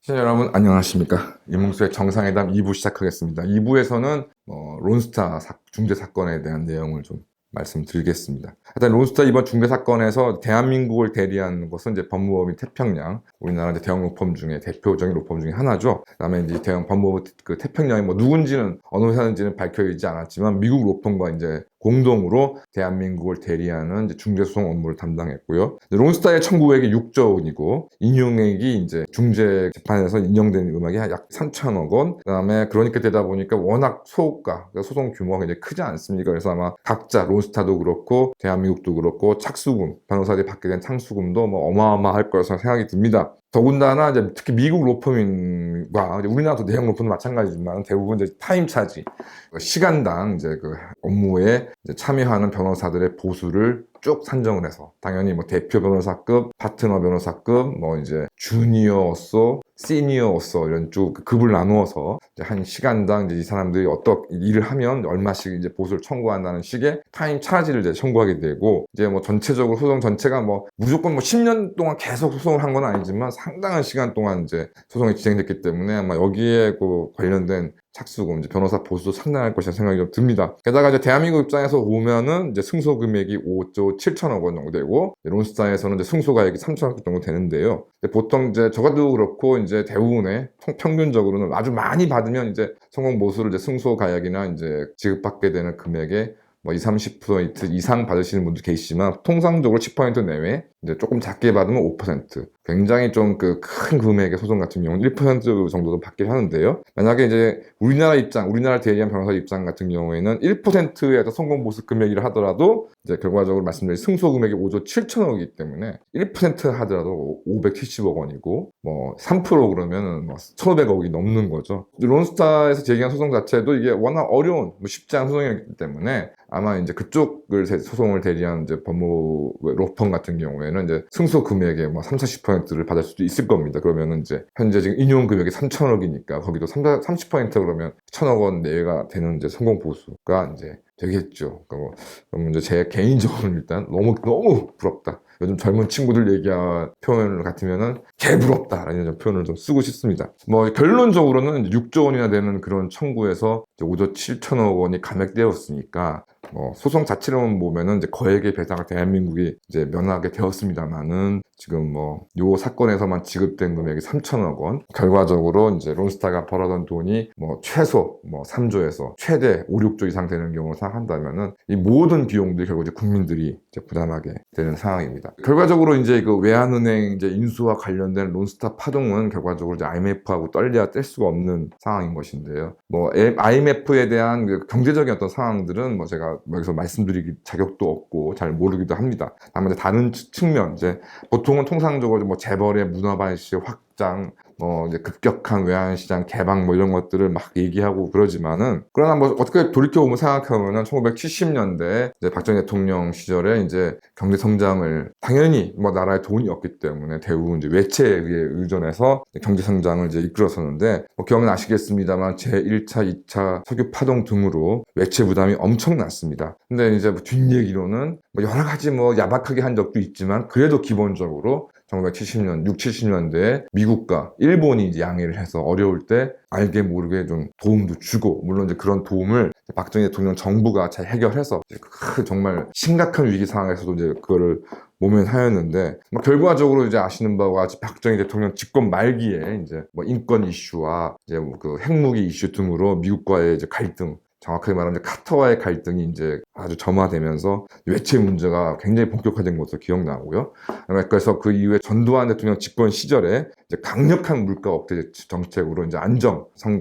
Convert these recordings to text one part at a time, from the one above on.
시청자 여러분 안녕하십니까. 이몽수의 정상회담 2부 시작하겠습니다. 2부에서는 론스타 중대 사건에 대한 내용을 좀 말씀드리겠습니다. 일단 론스타 이번 중대 사건에서 대한민국을 대리하는 것은 이제 법무법인 태평양, 우리나라 이제 대형 로펌 중에 대표적인 로펌 중에 하나죠. 그다음에 이제 대형 법무법 그 태평양이 뭐 누군지는 어느 회사인지는 밝혀지지 않았지만 미국 로펌과 이제 공동으로 대한민국을 대리하는 이제 중재소송 업무를 담당했고요. 론스타의 청구액이 6조 원이고 인용액이 이제 중재 재판에서 인용된 음악이 약 3천억 원. 그다음에 그러니까 되다 보니까 워낙 소가 그러니까 소송 규모가 굉장히 크지 않습니까? 그래서 아마 각자 론스타도 그렇고 대한민국도 그렇고 착수금 변호사들이 받게 된 착수금도 뭐 어마어마할 거라서 생각이 듭니다. 더군다나 이제 특히 미국 로펌과 우리나라도 대형 로펌도 마찬가지지만 대부분 이제 타임 차지 시간당 이제 그 업무에 이제 참여하는 변호사들의 보수를 쭉 산정을 해서 당연히 뭐 대표 변호사급, 파트너 변호사급, 뭐 이제 주니어로서, 시니어로서 이런 쭉 급을 나누어서 이제 한 시간당 이제 이 사람들이 어떤 일을 하면 얼마씩 이제 보수를 청구한다는 식의 타임 차지를 이제 청구하게 되고 이제 뭐 전체적으로 소송 전체가 뭐 무조건 뭐 10년 동안 계속 소송을 한 건 아니지만 상당한 시간 동안 이제 소송이 진행됐기 때문에 아마 여기에 그 관련된 착수금, 이제 변호사 보수도 상당할 것이라 생각이 좀 듭니다. 게다가 이제 대한민국 입장에서 보면은 이제 승소 금액이 5조 7천억 원 정도 되고, 론스타에서는 이제 승소가액이 3천억 원 정도 되는데요. 보통 이제 저가도 그렇고 이제 대부분의 평균적으로는 아주 많이 받으면 이제 성공 보수를 이제 승소 가액이나 이제 지급받게 되는 금액의 뭐 20, 30% 이상 받으시는 분도 계시지만 통상적으로 10% 내외 이제 조금 작게 받으면 5% 굉장히 좀 그 큰 금액의 소송 같은 경우는 1% 정도도 받긴 하는데요. 만약에 이제 우리나라 대리한 변호사 입장 같은 경우에는 1%에서 성공 보수 금액이라 하더라도 이제 결과적으로 말씀드린 승소 금액이 5조 7천억이기 때문에 1% 하더라도 570억 원이고 뭐 3% 그러면은 뭐 1,500억이 넘는 거죠. 론스타에서 제기한 소송 자체도 이게 워낙 어려운 쉽지 않은 소송이기 때문에 아마 이제 그쪽을 소송을 대리한 이제 법무 로펌 같은 경우에는 이제 승소 금액의 뭐 30~40%를 받을 수도 있을 겁니다. 그러면은 이제 현재 지금 인용 금액이 3천억이니까 거기도 30% 그러면 1,000억 원 내외가 되는 이제 성공 보수가 이제 되겠죠. 그럼 이제 제 개인적으로는 일단 너무 부럽다. 요즘 젊은 친구들 얘기한 표현 같으면은 개부럽다라는 표현을 좀 쓰고 싶습니다. 뭐 결론적으로는 6조 원이나 되는 그런 청구에서 5조 7천억 원이 감액되었으니까 뭐 소송 자체로만 보면은 이제 거액의 배상을 대한민국이 이제 면하게 되었습니다만은 지금 뭐 요 사건에서만 지급된 금액이 3천억 원. 결과적으로 이제 론스타가 벌어던 돈이 뭐 최소 뭐 3조에서 최대 5, 6조 이상 되는 경우를 생각한다면은 이 모든 비용들이 결국 이제 국민들이 이제 부담하게 되는 상황입니다. 결과적으로 이제 그 외환은행 이제 인수와 관련된 론스타 파동은 결과적으로 이제 IMF하고 떨려야 뗄 수가 없는 상황인 것인데요. 뭐 IMF에 대한 그 경제적인 어떤 상황들은 뭐 제가 여기서 말씀드릴 자격도 없고 잘 모르기도 합니다. 다만 다른 측면 이제 보통은 통상적으로 뭐 재벌의 문화 발시 확장 뭐 이제 급격한 외환시장 개방 뭐 이런 것들을 막 얘기하고 그러지만은 그러나 뭐 어떻게 돌이켜보면 생각하면은 1970년대 이제 박정희 대통령 시절에 이제 경제 성장을 당연히 뭐 나라에 돈이 없기 때문에 대부분 이제 외채에 의존해서 경제 성장을 이제 이끌었었는데 뭐 기억나시겠습니다만 제1차, 2차 석유 파동 등으로 외채 부담이 엄청났습니다. 근데 이제 뭐 뒷얘기로는 뭐 여러 가지 뭐 야박하게 한 적도 있지만 그래도 기본적으로 1970년, 6, 70년대에 미국과 일본이 이제 양해를 해서 어려울 때 알게 모르게 좀 도움도 주고, 물론 이제 그런 도움을 박정희 대통령 정부가 잘 해결해서 정말 심각한 위기 상황에서도 이제 그거를 모면하였는데, 뭐 결과적으로 이제 아시는 바와 같이 박정희 대통령 집권 말기에 이제 뭐 인권 이슈와 이제 뭐 그 핵무기 이슈 등으로 미국과의 이제 갈등, 정확하게 말하면 카터와의 갈등이 이제 아주 점화되면서 외채 문제가 굉장히 본격화된 것으로 기억나고요. 그래서 그 이후에 전두환 대통령 집권 시절에 이제 강력한 물가 억제 정책으로 이제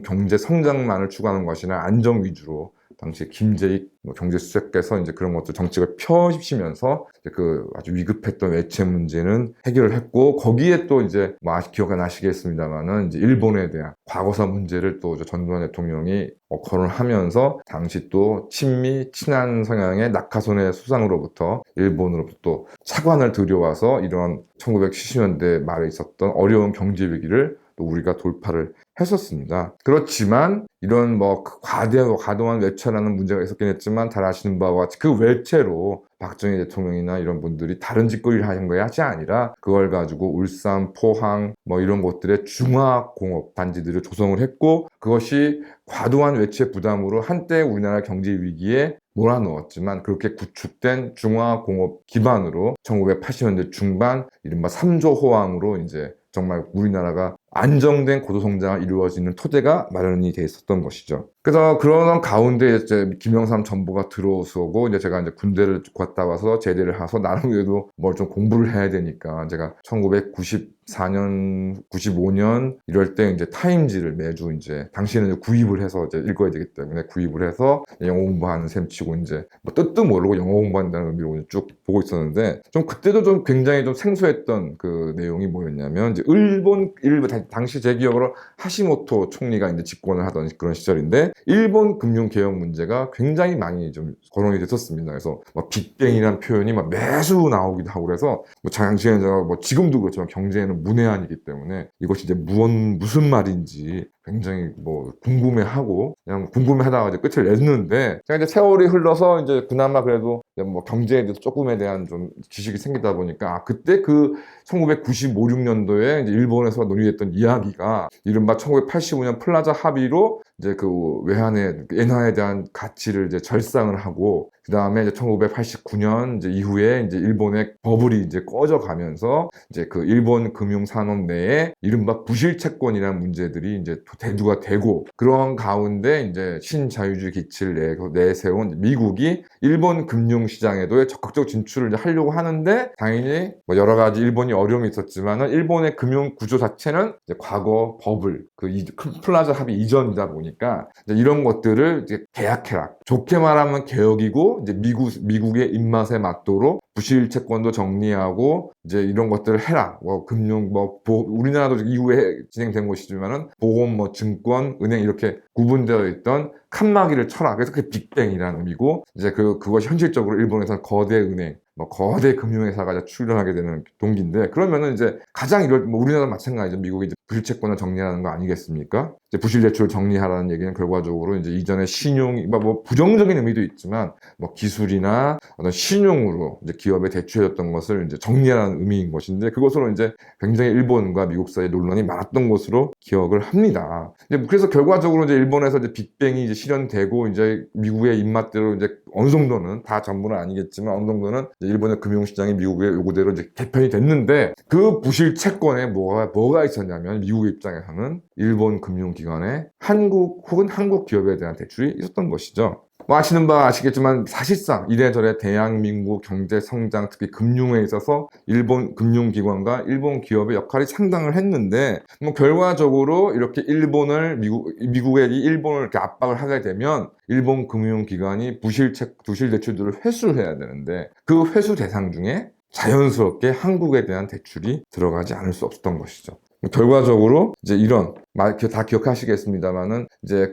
경제 성장만을 추구하는 것이나 안정 위주로 당시 김재익 경제수석께서 이제 그런 것들 정책을 펴시면서 그 아주 위급했던 외채 문제는 해결을 했고, 거기에 또 이제 뭐 기억이 나시겠습니다만은 이제 일본에 대한 과거사 문제를 또 전두환 대통령이 거론하면서 당시 또 친미 친한 성향의 낙하손의 수상으로부터 일본으로부터 또 차관을 들여와서 이런 1970년대 말에 있었던 어려운 경제 위기를 또 우리가 돌파를 했었습니다. 그렇지만 이런 뭐 과도한 외채라는 문제가 있었긴 했지만 잘 아시는 바와 같이 그 외채로 박정희 대통령이나 이런 분들이 다른 짓거리를 하신 것이 아니라 그걸 가지고 울산, 포항 뭐 이런 곳들의 중화공업 단지들을 조성을 했고 그것이 과도한 외채 부담으로 한때 우리나라 경제 위기에 몰아넣었지만 그렇게 구축된 중화공업 기반으로 1980년대 중반 이른바 3조 호황으로 이제 정말 우리나라가 안정된 고도성장을 이루어지는 토대가 마련이 돼 있었던 것이죠. 그래서 그런 가운데 이제 김영삼 전부가 들어오고 이제 제가 이제 군대를 갔다 와서 제대를 해서 나름 그래도 뭘 좀 공부를 해야 되니까 제가 1994년, 95년 이럴 때 이제 타임지를 매주 이제 당시에는 이제 구입을 해서 이제 읽어야 되기 때문에 구입을 해서 영어 공부하는 셈 치고 이제 뭐 뜻도 모르고 영어 공부한다는 의미로 쭉 보고 있었는데 좀 그때도 좀 굉장히 좀 생소했던 그 내용이 뭐였냐면 이제 일본 당시 제 기억으로 하시모토 총리가 이제 집권을 하던 그런 시절인데 일본 금융 개혁 문제가 굉장히 많이 좀 거론이 됐었습니다. 그래서 뭐 빅뱅이라는 표현이 막 매수 나오기도 하고 그래서 뭐 당시에는 제가 뭐 지금도 그렇지만 경제에는 문외한이기 때문에 이것이 이제 무슨 말인지 굉장히 뭐 궁금해하고 그냥 궁금해하다가 이제 끝을 냈는데 제가 이제 세월이 흘러서 이제 그나마 그래도 뭐 경제에 대해서 조금에 대한 좀 지식이 생기다 보니까 그때 그 1995, 6년도에 이제 일본에서 논의됐던 이야기가 이른바 1985년 플라자 합의로 이제 그 외환의 엔화에 대한 가치를 이제 절상을 하고 그 다음에 이제 1989년 이제 이후에 이제 일본의 버블이 이제 꺼져가면서 이제 그 일본 금융 산업 내에 이른바 부실 채권이라는 문제들이 이제 대두가 되고 그런 가운데 이제 신자유주의 기치를 내세운 미국이 일본 금융 시장에도 적극적 진출을 이제 하려고 하는데 당연히 뭐 여러 가지 일본이 어려움이 있었지만은 일본의 금융 구조 자체는 이제 과거 버블 플라자 합의 이전이다 보니까 이제 이런 것들을 이제 계약해라. 좋게 말하면 개혁이고 이제 미국의 입맛에 맞도록 부실 채권도 정리하고 이제 이런 것들을 해라. 뭐 금융 우리나라도 이후에 진행된 것이지만은 보험 증권 은행 이렇게 구분되어 있던 칸막이를 쳐라. 그래서 그게 빅뱅이라는 의미고 이제 그것이 현실적으로 일본에서는 거대 은행 거대 금융회사가 출연하게 되는 동기인데 그러면은 이제 가장 우리나라 마찬가지죠. 미국이 이제 부실채권을 정리하는 거 아니겠습니까? 이제 부실대출을 정리하라는 얘기는 결과적으로 이제 이전에 신용, 뭐 부정적인 의미도 있지만 뭐 기술이나 어떤 신용으로 이제 기업에 대출해줬던 것을 이제 정리하라는 의미인 것인데 그것으로 이제 굉장히 일본과 미국 사이에 논란이 많았던 것으로 기억을 합니다. 그래서 결과적으로 이제 일본에서 이제 빅뱅이 이제 실현되고 이제 미국의 입맛대로 이제 어느 정도는 다 전부는 아니겠지만 어느 정도는 일본의 금융시장이 미국의 요구대로 이제 개편이 됐는데 그 부실 채권에 뭐가 있었냐면 미국의 입장에서는 일본 금융기관에 한국 혹은 한국 기업에 대한 대출이 있었던 것이죠. 뭐 아시는 바 아시겠지만 사실상 이래저래 대한민국 경제 성장 특히 금융에 있어서 일본 금융기관과 일본 기업의 역할이 상당을 했는데 뭐 결과적으로 이렇게 미국의 일본을 이렇게 압박을 하게 되면 일본 금융기관이 부실 대출들을 회수를 해야 되는데 그 회수 대상 중에 자연스럽게 한국에 대한 대출이 들어가지 않을 수 없었던 것이죠. 결과적으로 이제 이런 다 기억하시겠습니다만은 이제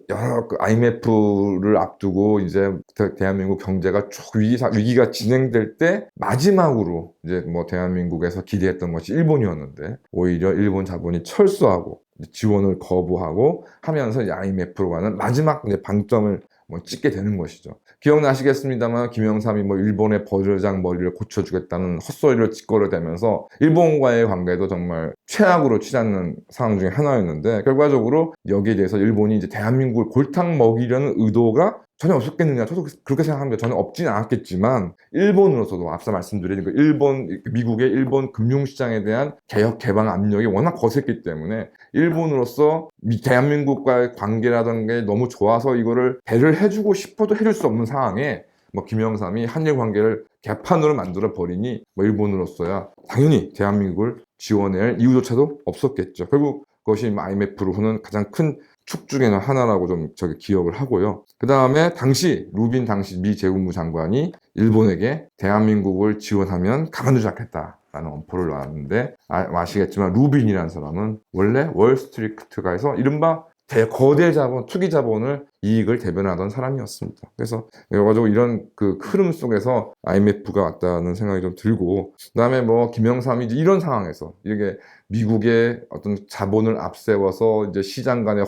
여러 IMF를 앞두고 이제 대한민국 경제가 쭉 위기가 진행될 때 마지막으로 이제 뭐 대한민국에서 기대했던 것이 일본이었는데 오히려 일본 자본이 철수하고 지원을 거부하고 하면서 이제 IMF로 가는 마지막 이제 방점을 찍게 되는 것이죠. 기억나시겠습니다만 김영삼이 일본의 버르장 머리를 고쳐주겠다는 헛소리를 짓거려대면서 일본과의 관계도 정말 최악으로 치닫는 상황 중에 하나였는데 결과적으로 여기에 대해서 일본이 이제 대한민국을 골탕 먹이려는 의도가 전혀 없었겠느냐. 저도 그렇게 생각합니다. 저는 없진 않았겠지만 일본으로서도 앞서 말씀드린 미국의 일본 금융시장에 대한 개혁 개방 압력이 워낙 거셌기 때문에 일본으로서 대한민국과의 관계라든가 너무 좋아서 이거를 배를 해주고 싶어도 해줄 수 없는 상황에 김영삼이 한일 관계를 개판으로 만들어 버리니 일본으로서야 당연히 대한민국을 지원할 이유조차도 없었겠죠. 결국 그것이 IMF로 흐는 가장 큰 축 중에 하나라고 좀 기억을 하고요. 그 다음에 루빈 당시 미 재무부 장관이 일본에게 대한민국을 지원하면 가만두지 않겠다라는 엄포를 놨는데 아시겠지만 루빈이라는 사람은 원래 월스트리트가에서 이른바 거대 자본, 투기 자본을 이익을 대변하던 사람이었습니다. 그래서 여가지고 이런 그 흐름 속에서 IMF가 왔다는 생각이 좀 들고, 그다음에 뭐 김영삼이 이제 이런 상황에서 이게 미국의 어떤 자본을 앞세워서 이제 시장 간의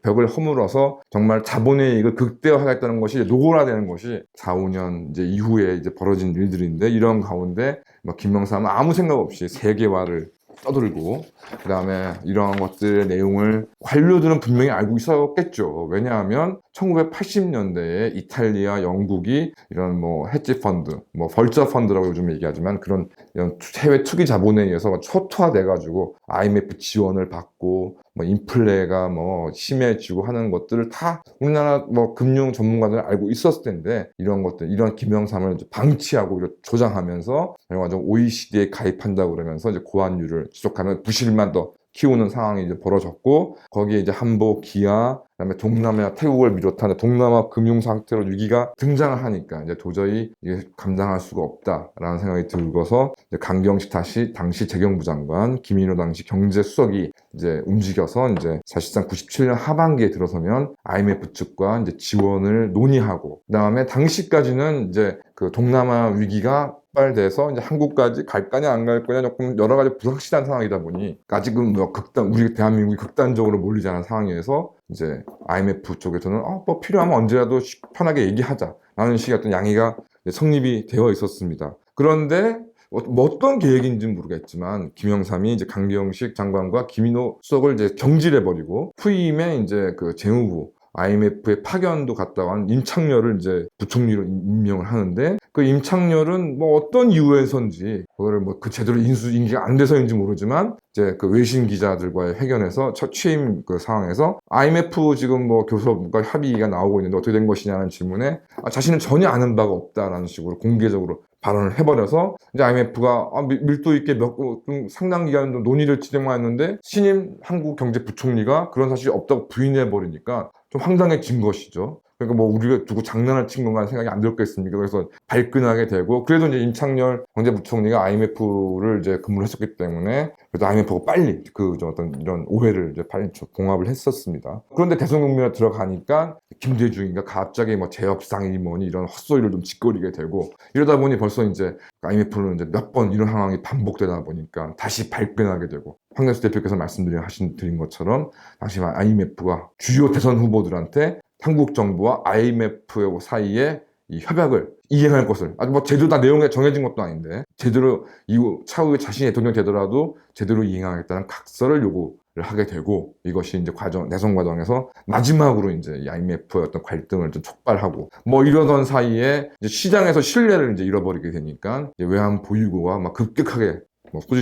벽을 허물어서 정말 자본의 이익을 극대화하겠다는 것이 노골화되는 것이 4, 5년 이제 이후에 이제 벌어진 일들인데, 이런 가운데 뭐 김영삼은 아무 생각 없이 세계화를 떠들고, 그 다음에 이러한 것들의 내용을 관료들은 분명히 알고 있었겠죠. 왜냐하면 1980년대에 이탈리아, 영국이 이런 뭐 헤지 펀드, 뭐 벌처 펀드라고 요즘 얘기하지만 그런 이런 해외 투기 자본에 의해서 초토화돼 가지고 IMF 지원을 받고 뭐 인플레가 뭐 심해지고 하는 것들을 다 우리나라 뭐 금융 전문가들은 알고 있었을 텐데, 이런 것들, 이런 김영삼을 방치하고 조장하면서 그래가지고 OECD에 가입한다고 그러면서 이제 고환율을 지속하면 부실만 더 키우는 상황이 이제 벌어졌고, 거기에 이제 한보, 기아, 그다음에 동남아, 태국을 비롯한 동남아 금융 상태로 위기가 등장을 하니까 이제 도저히 이게 감당할 수가 없다라는 생각이 들고서 이제 강경식 당시 재경부 장관, 김인호 당시 경제수석이 이제 움직여서 이제 사실상 97년 하반기에 들어서면 IMF 측과 이제 지원을 논의하고, 그다음에 당시까지는 이제 그 동남아 위기가 발돼서 이제 한국까지 갈 거냐 안 갈 거냐 조금 여러 가지 불확실한 상황이다 보니 아직은 뭐 우리 대한민국이 극단적으로 몰리지 않은 상황에서 이제 IMF 쪽에서는 뭐 필요하면 언제라도 편하게 얘기하자라는 식의 어떤 양해가 성립이 되어 있었습니다. 그런데 뭐 어떤 계획인지 모르겠지만 김영삼이 이제 강경식 장관과 김인호 수석을 이제 경질해버리고, 후임에 이제 그 재무부 IMF의 파견도 갔다 온 임창렬을 이제 부총리로 임명을 하는데, 그 임창렬은 뭐 어떤 이유에서인지 그거를 뭐 그 제대로 인수인계가 안 돼서인지 모르지만 이제 그 외신 기자들과의 회견에서 첫 취임 그 상황에서 IMF 지금 뭐 교섭과 합의가 나오고 있는데 어떻게 된 것이냐는 질문에 자신은 전혀 아는 바가 없다라는 식으로 공개적으로 발언을 해버려서 이제 IMF가 밀도 있게 좀 상당 기간 좀 논의를 진행했는데 신임 한국경제부총리가 그런 사실이 없다고 부인해버리니까 좀 황당해진 것이죠. 그러니까 뭐 우리가 두고 장난을 친 건가 하는 생각이 안 들었겠습니까? 그래서 발끈하게 되고, 그래도 이제 임창렬 경제부총리가 IMF를 이제 근무를 했었기 때문에 그래도 IMF가 빨리 그 어떤 이런 오해를 이제 빨리 봉합을 했었습니다. 그런데 대선 국면에 들어가니까 김대중이가 갑자기 뭐 재협상이니 뭐니 이런 헛소리를 좀 짓거리게 되고, 이러다 보니 벌써 이제 IMF는 이제 몇 번 이런 상황이 반복되다 보니까 다시 발끈하게 되고, 황교안 대표께서 말씀드린 것처럼 당시 IMF가 주요 대선 후보들한테 한국 정부와 IMF 사이에 이 협약을 이행할 것을, 아주 뭐 제대로 다 내용이 정해진 것도 아닌데 제대로 이후 차후에 자신이 대통령이 되더라도 제대로 이행하겠다는 각서를 요구를 하게 되고, 이것이 이제 내선 과정에서 마지막으로 이제 이 IMF의 어떤 갈등을 좀 촉발하고, 뭐 이러던 사이에 이제 시장에서 신뢰를 이제 잃어버리게 되니까 이제 외환 보유고가 막 급격하게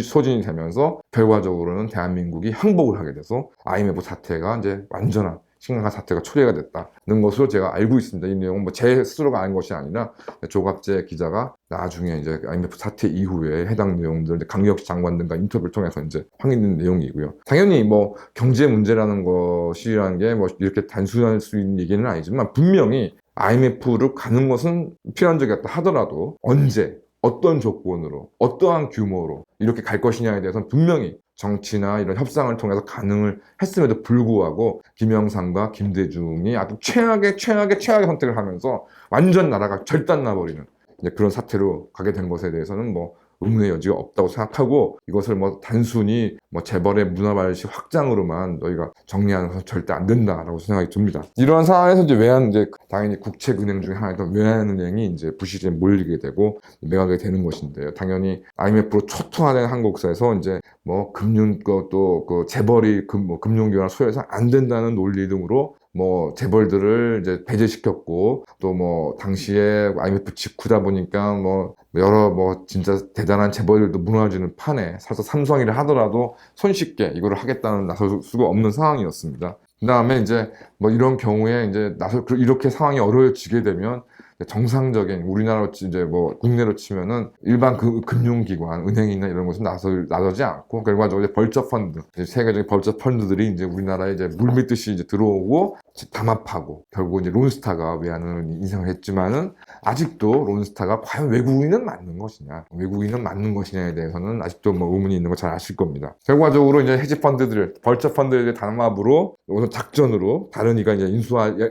소진이 되면서 결과적으로는 대한민국이 항복을 하게 돼서 IMF 사태가 이제 완전한 심각한 사태가 초래가 됐다는 것으로 제가 알고 있습니다. 이 내용은 뭐 제 스스로가 아는 것이 아니라 조갑재 기자가 나중에 이제 IMF 사태 이후에 해당 내용들 강경식 장관 등과 인터뷰를 통해서 이제 확인된 내용이고요. 당연히 뭐 경제 문제라는 것이라는 게 뭐 이렇게 단순할 수 있는 얘기는 아니지만, 분명히 IMF를 가는 것은 필연적이었다 하더라도 언제, 어떤 조건으로, 어떠한 규모로 이렇게 갈 것이냐에 대해서는 분명히 정치나 이런 협상을 통해서 가능을 했음에도 불구하고 김영삼과 김대중이 아주 최악의 선택을 하면서 완전 나라가 절단나버리는 그런 사태로 가게 된 것에 대해서는 뭐 의문의 여지가 없다고 생각하고, 이것을 뭐 단순히 뭐 재벌의 문화발시 확장으로만 너희가 정리하는 것은 절대 안 된다라고 생각이 듭니다. 이러한 상황에서 이제 당연히 국책은행 중에 하나였던 외환은행이 이제 부실에 몰리게 되고 매각이 되는 것인데요. 당연히 IMF로 초토화된 한국사에서 이제 뭐 그 재벌이 금융기관을 소유해서 안 된다는 논리 등으로 뭐 재벌들을 이제 배제시켰고, 또 뭐 당시에 IMF 직후다 보니까 뭐 여러 뭐 진짜 대단한 재벌들도 무너지는 판에 사실 삼성이라 하더라도 손쉽게 이거를 하겠다는 나설 수가 없는 상황이었습니다. 그 다음에 이제 뭐 이런 경우에 이제 이렇게 상황이 어려워지게 되면 정상적인 우리나라로 이제 뭐 국내로 치면은 일반 그 금융기관, 은행이나 이런 것은 나서지 않고 결과적으로 벌처 펀드, 세계적인 벌처 펀드들이 이제 우리나라에 이제 물밀듯이 이제 들어오고 담합하고, 결국 이제 론스타가 외환을 인상을 했지만은 아직도 론스타가 과연 외국인은 맞는 것이냐에 대해서는 아직도 뭐 의문이 있는 거 잘 아실 겁니다. 결과적으로 이제 헤지 펀드들, 벌처 펀드들의 담합으로 우선 작전으로 다른 이가 이제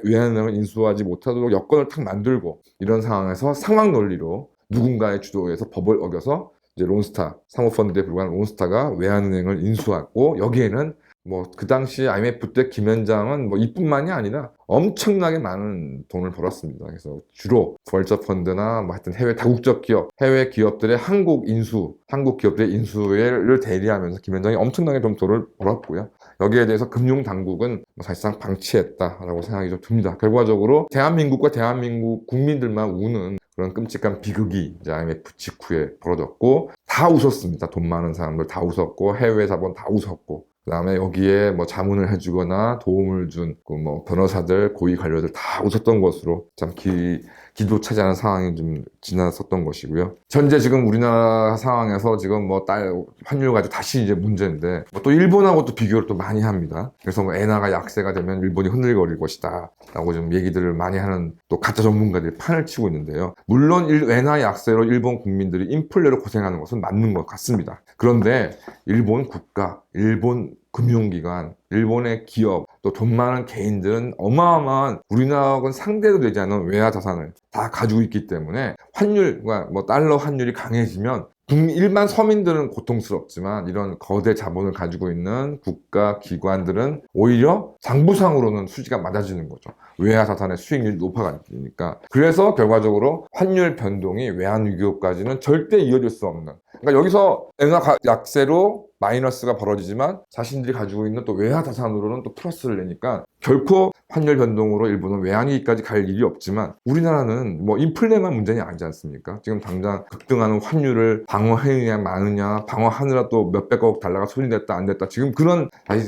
외환은행을 인수하지 못하도록 여건을 탁 만들고, 이런 상황에서 상황 논리로 누군가의 주도에서 법을 어겨서 이제 론스타, 사모펀드에 불과한 론스타가 외환은행을 인수하고, 여기에는 뭐 그 당시 IMF 때 김현장은 뭐 이뿐만이 아니라 엄청나게 많은 돈을 벌었습니다. 그래서 주로 벌처 펀드나 뭐 하여튼 해외 다국적 기업, 해외 기업들의 한국 기업들의 인수를 대리하면서 김현장이 엄청나게 좀 돈을 벌었고요. 여기에 대해서 금융 당국은 사실상 방치했다라고 생각이 좀 듭니다. 결과적으로 대한민국과 대한민국 국민들만 우는 그런 끔찍한 비극이 이제 IMF 직후에 벌어졌고, 다 웃었습니다. 돈 많은 사람들 다 웃었고, 해외 자본 다 웃었고, 그 다음에 여기에 뭐 자문을 해주거나 도움을 준 그 뭐 변호사들, 고위 관료들 다 웃었던 것으로 참 기도 차지하는 상황이 좀 지났었던 것이고요. 현재 지금 우리나라 상황에서 지금 뭐 환율 가지고 다시 이제 문제인데, 뭐 또 일본하고 또 비교를 또 많이 합니다. 그래서 뭐 엔화가 약세가 되면 일본이 흔들거릴 것이다 라고 좀 얘기들을 많이 하는 또 가짜 전문가들이 판을 치고 있는데요. 물론 엔화 약세로 일본 국민들이 인플레로 고생하는 것은 맞는 것 같습니다. 그런데 일본 국가, 일본 금융기관, 일본의 기업, 또 돈 많은 개인들은 어마어마한 우리나라하고는 상대도 되지 않는 외화 자산을 다 가지고 있기 때문에 환율과 뭐 달러 환율이 강해지면 일반 서민들은 고통스럽지만, 이런 거대 자본을 가지고 있는 국가 기관들은 오히려 장부상으로는 수지가 맞아지는 거죠. 외화 자산의 수익률이 높아가니까. 그래서 결과적으로 환율 변동이 외환 위기까지는 절대 이어질 수 없는, 그러니까 여기서 엔화 약세로 마이너스가 벌어지지만 자신들이 가지고 있는 또 외화 자산으로는 또 플러스를 내니까, 결코 환율 변동으로 일본은 외환위기까지 갈 일이 없지만, 우리나라는 뭐 인플레만 문제는 아니지 않습니까? 지금 당장 급등하는 환율을 방어해야 마느냐, 방어하느라 또 몇백억 달러가 소진됐다 안 됐다, 지금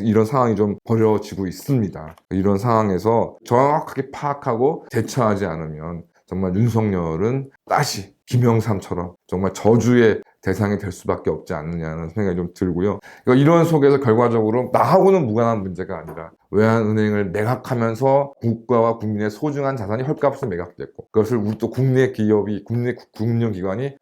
이런 상황이 좀 벌어지고 있습니다. 이런 상황에서 정확하게 파악하고 대처하지 않으면 정말 윤석열은 다시 김영삼처럼 정말 저주의 대상이 될 수밖에 없지 않느냐는 생각이 좀 들고요. 이런 속에서 결과적으로 나하고는 무관한 문제가 아니라 외환은행을 매각하면서 국가와 국민의 소중한 자산이 헐값으로 매각됐고, 그것을 우리 또 국내 기업이, 국내 금융기관이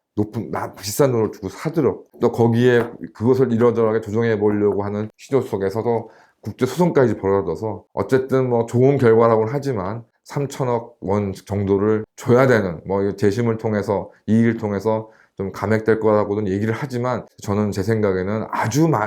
비싼 돈을 주고 사들었고, 또 거기에 그것을 이러저러하게 조정해 보려고 하는 시도 속에서도 국제소송까지 벌어져서 어쨌든 뭐 좋은 결과라고는 하지만 3천억 원 정도를 줘야 되는, 뭐 재심을 통해서, 이익을 통해서 좀 감액될 거라고는 얘기를 하지만, 저는 제 생각에는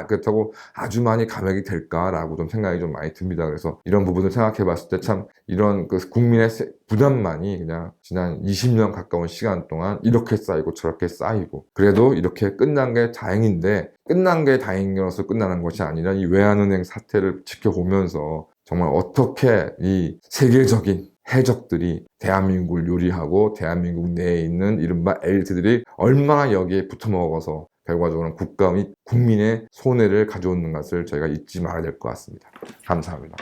그렇다고 아주 많이 감액이 될까라고 좀 생각이 좀 많이 듭니다. 그래서 이런 부분을 생각해 봤을 때 참 이런 그 국민의 부담만이 그냥 지난 20년 가까운 시간 동안 이렇게 쌓이고 저렇게 쌓이고, 그래도 이렇게 끝난 게 다행인데, 끝난 게 다행이어서 끝나는 것이 아니라 이 외환은행 사태를 지켜보면서 정말 어떻게 이 세계적인 해적들이 대한민국을 요리하고 대한민국 내에 있는 이른바 엘리트들이 얼마나 여기에 붙어먹어서 결과적으로는 국가 및 국민의 손해를 가져오는 것을 저희가 잊지 말아야 될 것 같습니다. 감사합니다.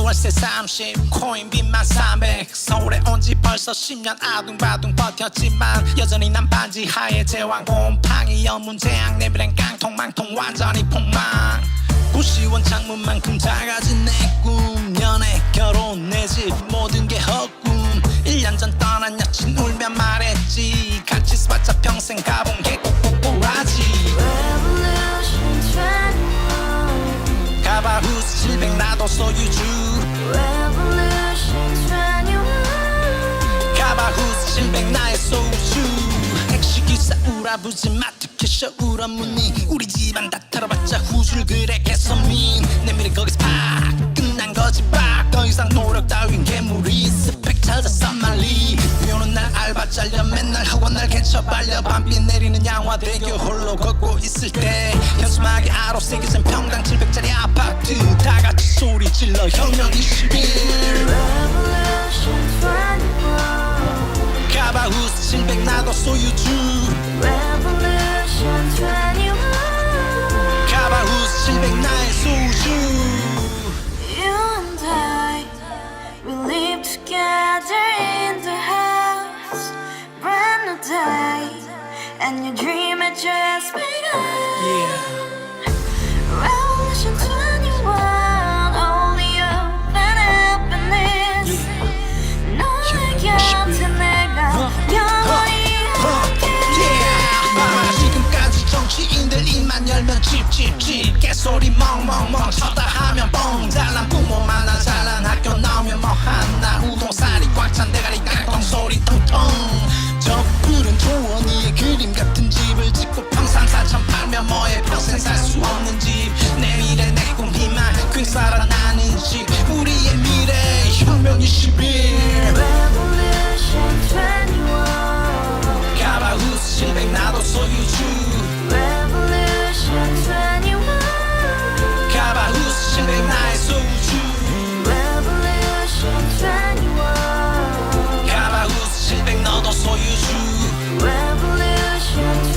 월세 30 코인빚만 300 서울에 온 지 벌써 10년 아둥바둥 버텼지만 여전히 난 반지 하에 제왕 곰팡이 연문제약 내비랑 깡통망통 완전히 폭망 구시원 창문만큼 작아진 내 꿈 연애 결혼 내 집 모든 게 헛꿈 1년 전 떠난 여친 울며 말했지 같이 스파자 평생 가본 게 꼬꼬꼬라지 가바후스 700 나도 소유주 가바후스 700 나의 소주 택시기사 우라부지 마트캐셔 멈춰 울어묻니 우리 집안 다 털어봤자 후줄 그래 개선민 내 미래 거기서 팍 끝난 거지 팍더 이상 노력 따윈 괴물이 스펙 찾아서 말리 비오는 날 알바 잘려 맨날 학원 날 개쳐 발려 밤비 내리는 양화대교 홀로 걷고 있을 때 현수막에 아로 새겨진 평당 700짜리 아파트 다 같이 소리 질러 혁명 21 Revolution 21 가바우스 700 나도 소유주 Revolution 21 가바우스 700 나의 소주 You and I, we live together in the house Brand new day, and your dream had just begun Revolution 21, only open happiness 너의 곁에 내가 영원히 지금까지 정치인들 입만 열면 찝찝찝 개소리 멍멍멍 쳤다 하면 뻥 잘난 부모 만나 잘난 학교 나오면 뭐 하나 우동살이 꽉 찬 대가리 깡통 소리 텅텅 저 푸른 조원이의 그림 같은 집을 짓고 평상사천 팔면 뭐해 평생 살 수 없는 집 내 미래 내 꿈 희망 그 살아나는 집 우리의 미래 혁명 21 Revolution 21 가바우스 700 나도 소유주 Revolution 21 가바우스 700 나의 소주 Revolution 21 가바우스 700 너도 소유주 Revolution